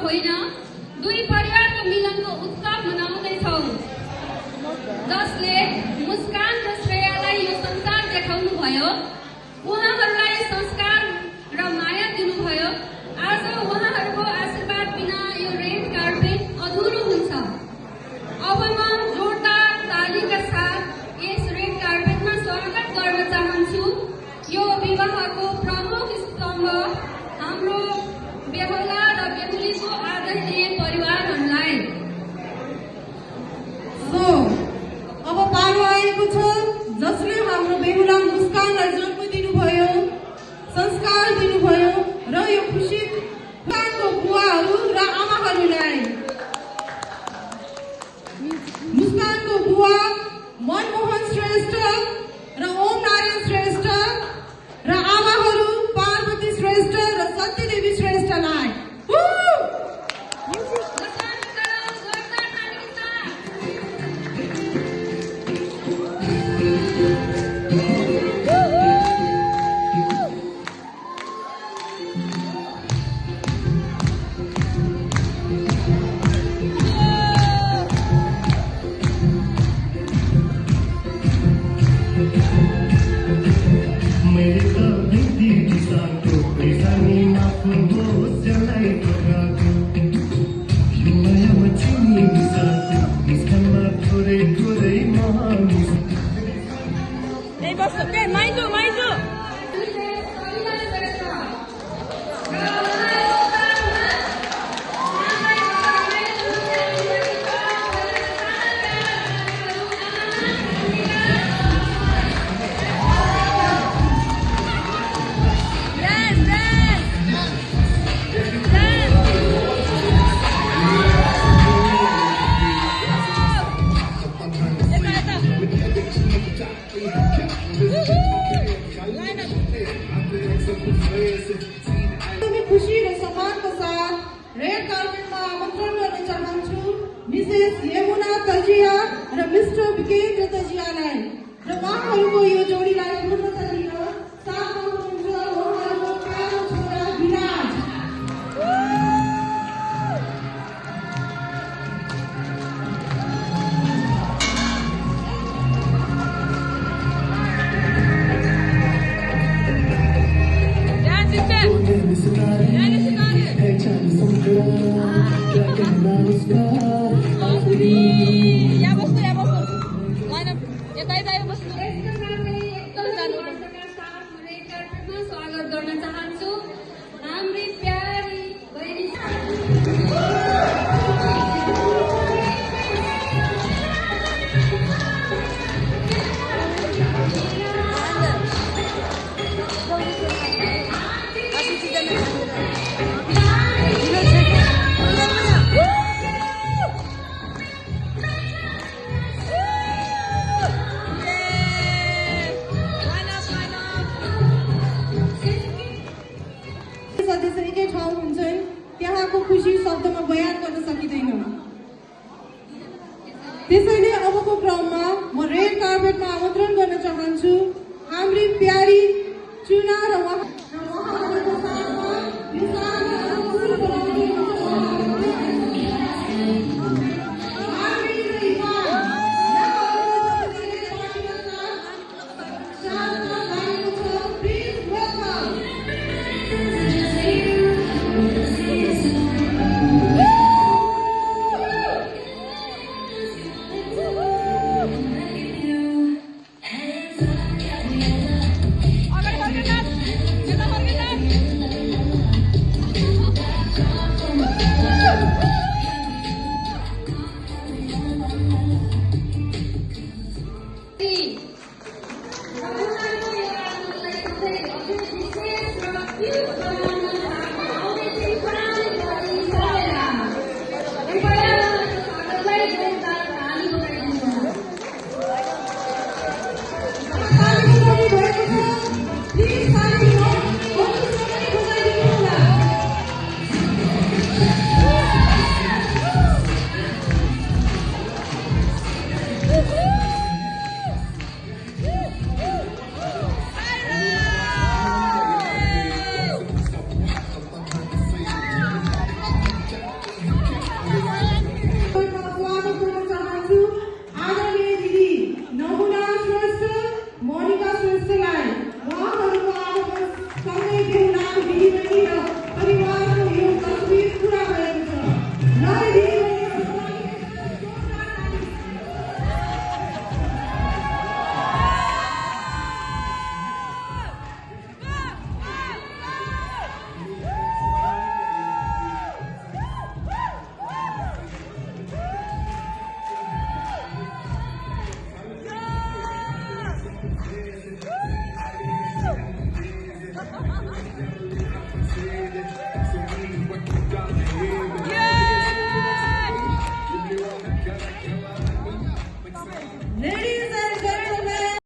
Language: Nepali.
होइन, दुई परिवारको मिलनको उत्सव मनाउँदैछौँ, जसले मुस्कान र श्रेयालाई यो संसार देखाउनुभयो, उहाँहरूलाई संस्कार र माया दिनुभयो। आज उहाँहरूको आशीर्वाद बिना यो रेड कार्पेट अधुरो हुन्छ। अब म जोरदार तालीका साथ यस रेड कार्पेटमा स्वागत गर्न चाहन्छु यो विवाहको प्रमुख स्तम्भ हाम्रो बेहुला र बेहुलीको आदरणीय परिवारहरूलाई। अब पालो आएको छ जसले हाम्रो बेहुला मुस्कानलाई जन्म दिनुभयो, संस्कार दिनुभयो र यो खुसीको बुवाहरू र आमाहरूलाई। मुस्कानको बुवा मनमोहन श्रेष्ठ र ओम नारायण श्रेष्ठ र आमाहरू पार्वती श्रेष्ठ र सत्यदेवी श्रेष्ठलाई। खुशी र सम्मानको साथ रेड कार्पेटमा आमन्त्रण गर्न चाहन्छु मिसेस यमुना तजिया र मिस्टर विकेन्द्र तजियालाई र उहाँहरूको यो जोडीलाई पूर्णता दिन साथमा हुनुहुन्छ उहाँहरूको प्यारो छोरा विराज। स्वागत गर्न चाहन्छु हाम्री प्यारी बहिनी। सदस्य एकै ठाउँ हुन्छन्, त्यहाँको खुसी शब्दमा बयान गर्न सकिँदैन। त्यसैले अबको क्रममा म रेड कार्पेटमा आमन्त्रण गर्न चाहन्छु हाम्री प्यारी चुना र उहाँहरूको साथमा रेडी